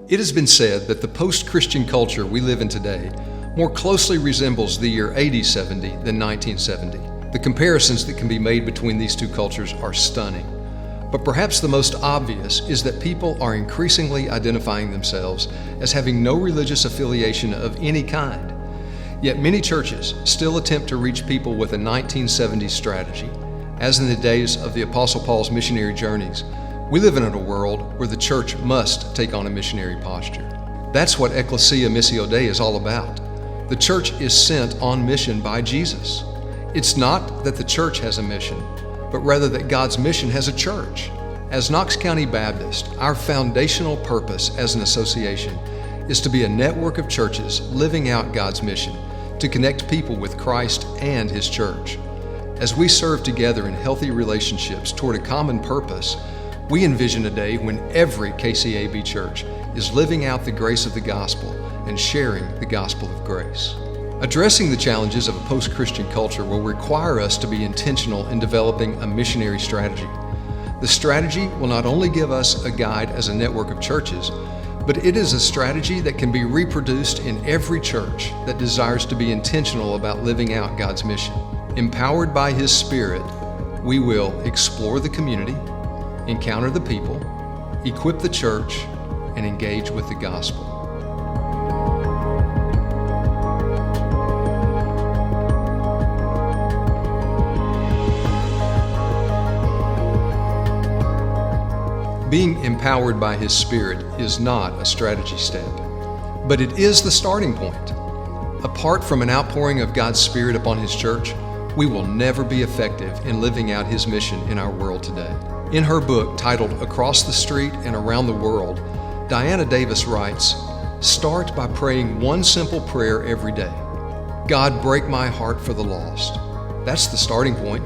It has been said that the post-Christian culture we live in today more closely resembles the year AD 70 than 1970. The comparisons that can be made between these two cultures are stunning. But perhaps the most obvious is that people are increasingly identifying themselves as having no religious affiliation of any kind. Yet many churches still attempt to reach people with a 1970s strategy. As in the days of the Apostle Paul's missionary journeys, we live in a world where the church must take on a missionary posture. That's what Ecclesia Missio Dei is all about. The church is sent on mission by Jesus. It's not that the church has a mission, but rather that God's mission has a church. As Knox County Baptist, our foundational purpose as an association is to be a network of churches living out God's mission to connect people with Christ and His church. As we serve together in healthy relationships toward a common purpose, we envision a day when every KCAB church is living out the grace of the gospel and sharing the gospel of grace. Addressing the challenges of a post-Christian culture will require us to be intentional in developing a missionary strategy. The strategy will not only give us a guide as a network of churches, but it is a strategy that can be reproduced in every church that desires to be intentional about living out God's mission. Empowered by His Spirit, we will explore the community, encounter the people, equip the church, and engage with the gospel. Being empowered by His Spirit is not a strategy step, but it is the starting point. Apart from an outpouring of God's Spirit upon His church, we will never be effective in living out His mission in our world today. In her book titled Across the Street and Around the World, Diana Davis writes, "Start by praying one simple prayer every day. God, break my heart for the lost." That's the starting point.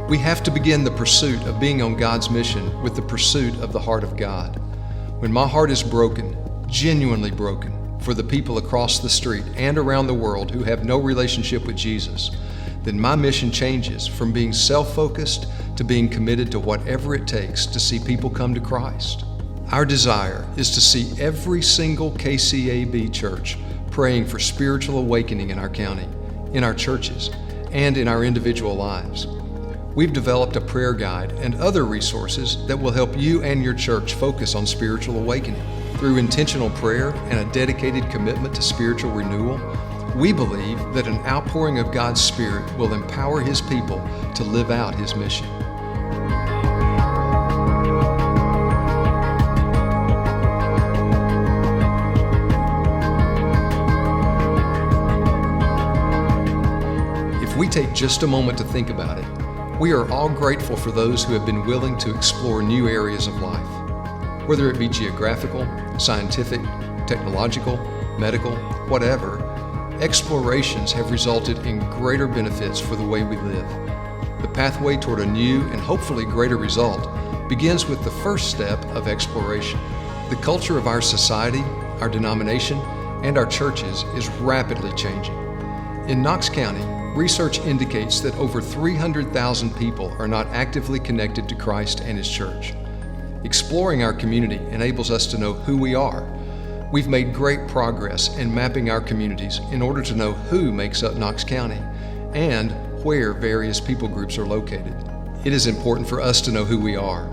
We have to begin the pursuit of being on God's mission with the pursuit of the heart of God. When my heart is broken, genuinely broken, for the people across the street and around the world who have no relationship with Jesus, then my mission changes from being self-focused to being committed to whatever it takes to see people come to Christ. Our desire is to see every single KCAB church praying for spiritual awakening in our county, in our churches, and in our individual lives. We've developed a prayer guide and other resources that will help you and your church focus on spiritual awakening. Through intentional prayer and a dedicated commitment to spiritual renewal, we believe that an outpouring of God's Spirit will empower His people to live out His mission. If we take just a moment to think about it, we are all grateful for those who have been willing to explore new areas of life. Whether it be geographical, scientific, technological, medical, whatever, explorations have resulted in greater benefits for the way we live. The pathway toward a new and hopefully greater result begins with the first step of exploration. The culture of our society, our denomination, and our churches is rapidly changing. In Knox County, research indicates that over 300,000 people are not actively connected to Christ and His church. Exploring our community enables us to know who we are. We've made great progress in mapping our communities in order to know who makes up Knox County and where various people groups are located. It is important for us to know who we are.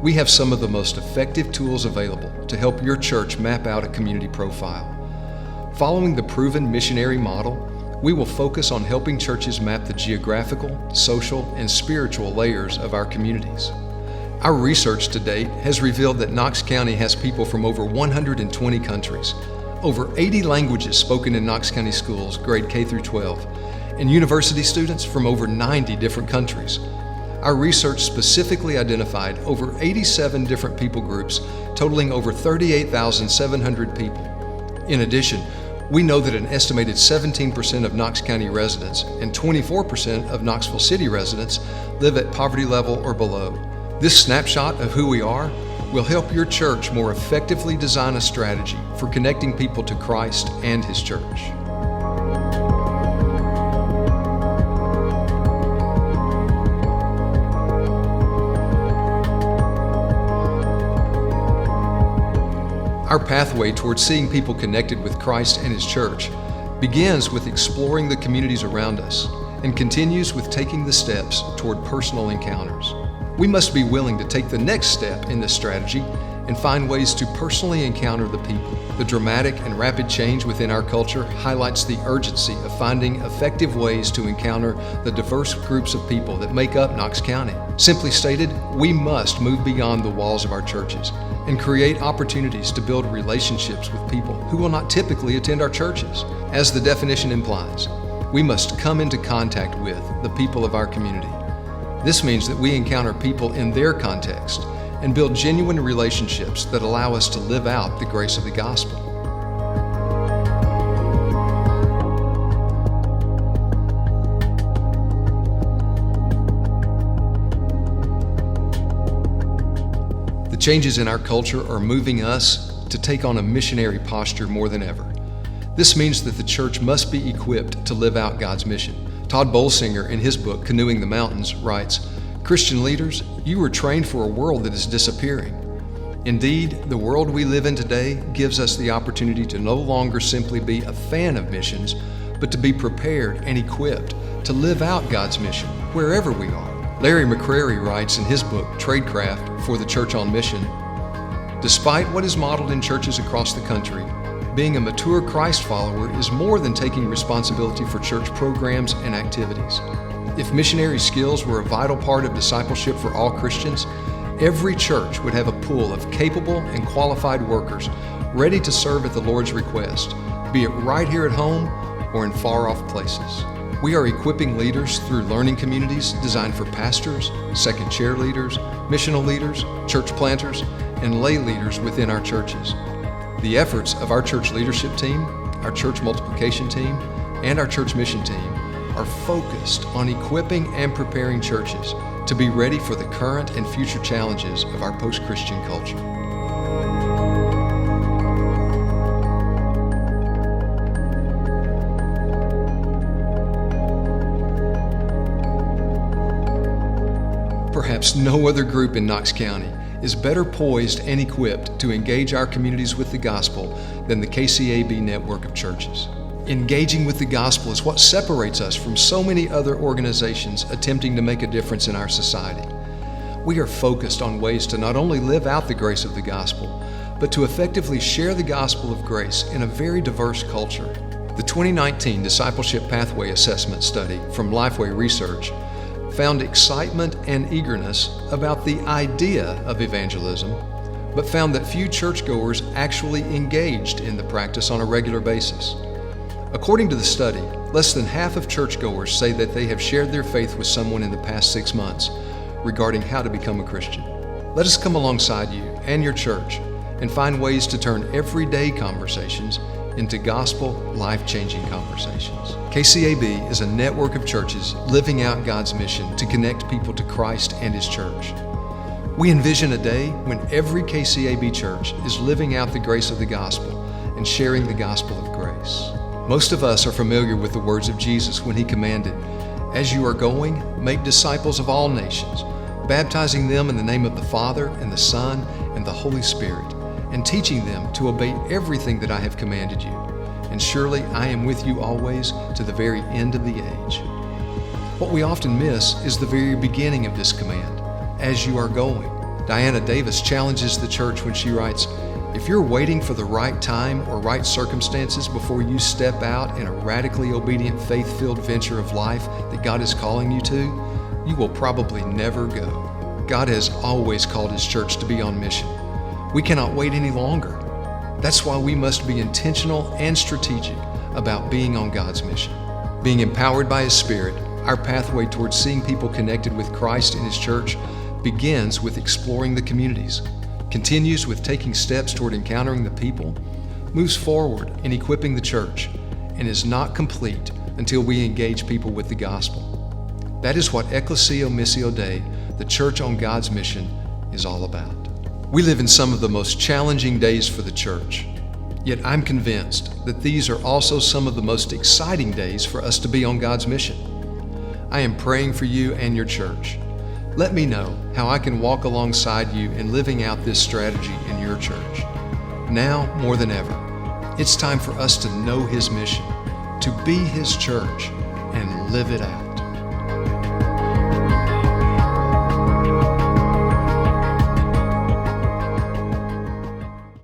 We have some of the most effective tools available to help your church map out a community profile. Following the proven missionary model, we will focus on helping churches map the geographical, social, and spiritual layers of our communities. Our research to date has revealed that Knox County has people from over 120 countries, over 80 languages spoken in Knox County schools, grade K through 12, and university students from over 90 different countries. Our research specifically identified over 87 different people groups, totaling over 38,700 people. In addition, we know that an estimated 17% of Knox County residents and 24% of Knoxville City residents live at poverty level or below. This snapshot of who we are will help your church more effectively design a strategy for connecting people to Christ and His church. Our pathway towards seeing people connected with Christ and His church begins with exploring the communities around us and continues with taking the steps toward personal encounters. We must be willing to take the next step in this strategy and find ways to personally encounter the people. The dramatic and rapid change within our culture highlights the urgency of finding effective ways to encounter the diverse groups of people that make up Knox County. Simply stated, we must move beyond the walls of our churches and create opportunities to build relationships with people who will not typically attend our churches. As the definition implies, we must come into contact with the people of our community. This means that we encounter people in their context and build genuine relationships that allow us to live out the grace of the gospel. The changes in our culture are moving us to take on a missionary posture more than ever. This means that the church must be equipped to live out God's mission. Todd Bolsinger, in his book, Canoeing the Mountains, writes, "Christian leaders, you were trained for a world that is disappearing. Indeed, the world we live in today gives us the opportunity to no longer simply be a fan of missions, but to be prepared and equipped to live out God's mission wherever we are." Larry McCrary writes in his book, Tradecraft for the Church on Mission, "Despite what is modeled in churches across the country, being a mature Christ follower is more than taking responsibility for church programs and activities. If missionary skills were a vital part of discipleship for all Christians, every church would have a pool of capable and qualified workers ready to serve at the Lord's request, be it right here at home or in far-off places. We are equipping leaders through learning communities designed for pastors, second chair leaders, missional leaders, church planters, and lay leaders within our churches. The efforts of our church leadership team, our church multiplication team, and our church mission team are focused on equipping and preparing churches to be ready for the current and future challenges of our post-Christian culture." Perhaps no other group in Knox County is better poised and equipped to engage our communities with the gospel than the KCAB network of churches. Engaging with the gospel is what separates us from so many other organizations attempting to make a difference in our society. We are focused on ways to not only live out the grace of the gospel, but to effectively share the gospel of grace in a very diverse culture. The 2019 Discipleship Pathway Assessment Study from Lifeway Research found excitement and eagerness about the idea of evangelism, but found that few churchgoers actually engaged in the practice on a regular basis. According to the study, less than half of churchgoers say that they have shared their faith with someone in the past 6 months regarding how to become a Christian. Let us come alongside you and your church and find ways to turn everyday conversations into gospel, life-changing conversations. KCAB is a network of churches living out God's mission to connect people to Christ and His church. We envision a day when every KCAB church is living out the grace of the gospel and sharing the gospel of grace. Most of us are familiar with the words of Jesus when He commanded, "As you are going, make disciples of all nations, baptizing them in the name of the Father and the Son and the Holy Spirit, and teaching them to obey everything that I have commanded you. And surely I am with you always to the very end of the age." What we often miss is the very beginning of this command, "as you are going." Diana Davis challenges the church when she writes, "If you're waiting for the right time or right circumstances before you step out in a radically obedient, faith-filled venture of life that God is calling you to, you will probably never go." God has always called His church to be on mission. We cannot wait any longer. That's why we must be intentional and strategic about being on God's mission. Being empowered by His Spirit, our pathway towards seeing people connected with Christ and His church begins with exploring the communities, continues with taking steps toward encountering the people, moves forward in equipping the church, and is not complete until we engage people with the gospel. That is what Ecclesia Missio Dei, the church on God's mission, is all about. We live in some of the most challenging days for the church, yet I'm convinced that these are also some of the most exciting days for us to be on God's mission. I am praying for you and your church. Let me know how I can walk alongside you in living out this strategy in your church. Now, more than ever, it's time for us to know His mission, to be His church, and live it out.